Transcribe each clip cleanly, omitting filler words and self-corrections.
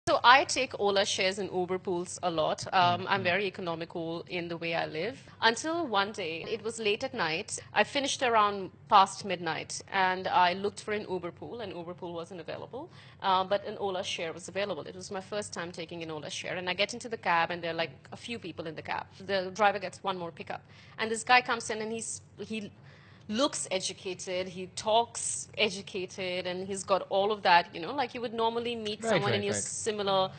So I take Ola shares in Uber pools a lot. I'm very economical in the way I live. Until one day, it was late at night. I finished around past midnight, and I looked for an Uber pool, and Uber pool wasn't available. But an Ola share was available. It was my first time taking an Ola share, and I get into the cab, and there are like a few people in the cab. The driver gets one more pickup, and this guy comes in, and he looks educated, he talks educated, and he's got all of that, like you would normally meet Right, someone in right, your right. similar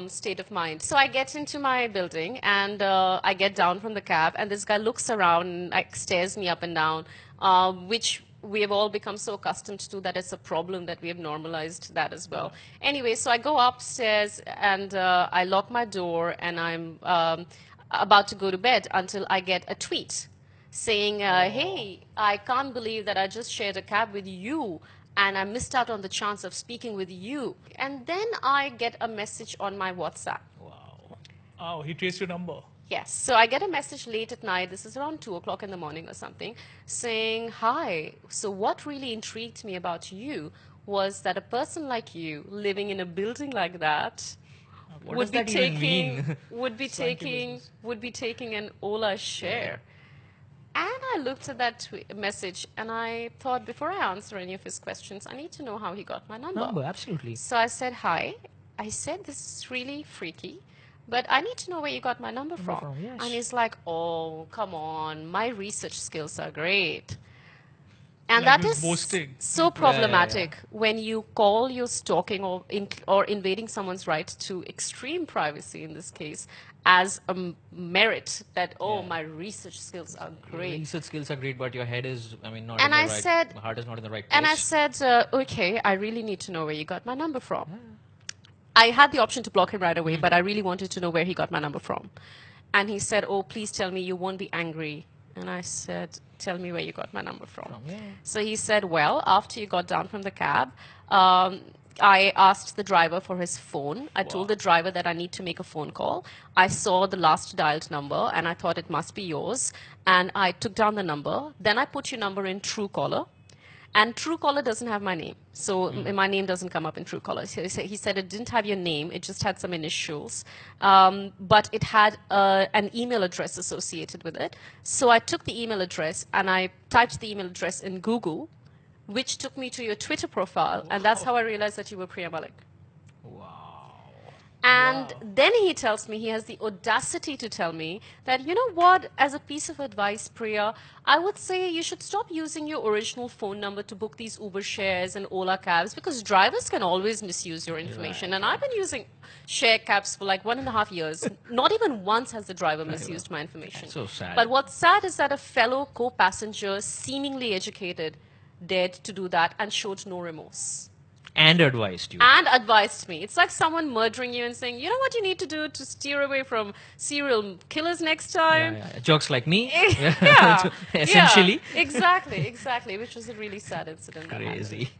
state of mind. So I get into my building, and I get down from the cab, and this guy looks around and like stares me up and down, which we have all become so accustomed to that it's a problem that we have normalized that as well. Anyway, so I go upstairs, and I lock my door, and I'm about to go to bed until I get a tweet saying, hey, I can't believe that I just shared a cab with you and I missed out on the chance of speaking with you. And then I get a message on my WhatsApp. Wow. Oh, he traced your number. Yes, so I get a message late at night, this is around 2 o'clock in the morning or something, saying, hi, so what really intrigued me about you was that a person like you living in a building like that What would does be that even taking mean? Swanky business. would be taking an Ola share. And I looked at that message and I thought, before I answer any of his questions, I need to know how he got my number. Number, absolutely. So I said, hi. I said, this is really freaky, but I need to know where you got my number Number from. from, yes. And he's like, oh, come on, my research skills are great. And Like that he was is boasting. so Yeah, problematic when you call your stalking or invading someone's right to extreme privacy in this case as a merit that, oh, Yeah. my research skills are Your great. research skills are great, but your head is, I mean, not And in the I right, said, heart is not in the right and I place. said, okay, I really need to know where you got my number from. I had the option to block him right away, but I really wanted to know where he got my number from. And he said, oh, please tell me you won't be angry. And I said, tell me where you got my number from. Yeah. So he said, well, after you got down from the cab, I asked the driver for his phone. I told the driver that I need to make a phone call. I saw the last dialed number and I thought it must be yours. And I took down the number. Then I put your number in Truecaller. And Truecaller doesn't have my name. So my name doesn't come up in Truecaller. He said it didn't have your name. It just had some initials. But it had an email address associated with it. So I took the email address and I typed the email address in Google, which took me to your Twitter profile. And that's how I realized that you were Priya Malik. And then he tells me, he has the audacity to tell me that, you know what, as a piece of advice, Priya, I would say you should stop using your original phone number to book these Uber shares and Ola cabs because drivers can always misuse your information. And I've been using share cabs for like 1.5 years. Not even once has the driver misused my information. So sad. But what's sad is that a fellow co-passenger, seemingly educated, dared to do that and showed no remorse. And advised you. And advised me. It's like someone murdering you and saying, you know what you need to do to steer away from serial killers next time? Jokes like me. Yeah. Essentially. Yeah, exactly, which was a really sad incident. that happened. Crazy.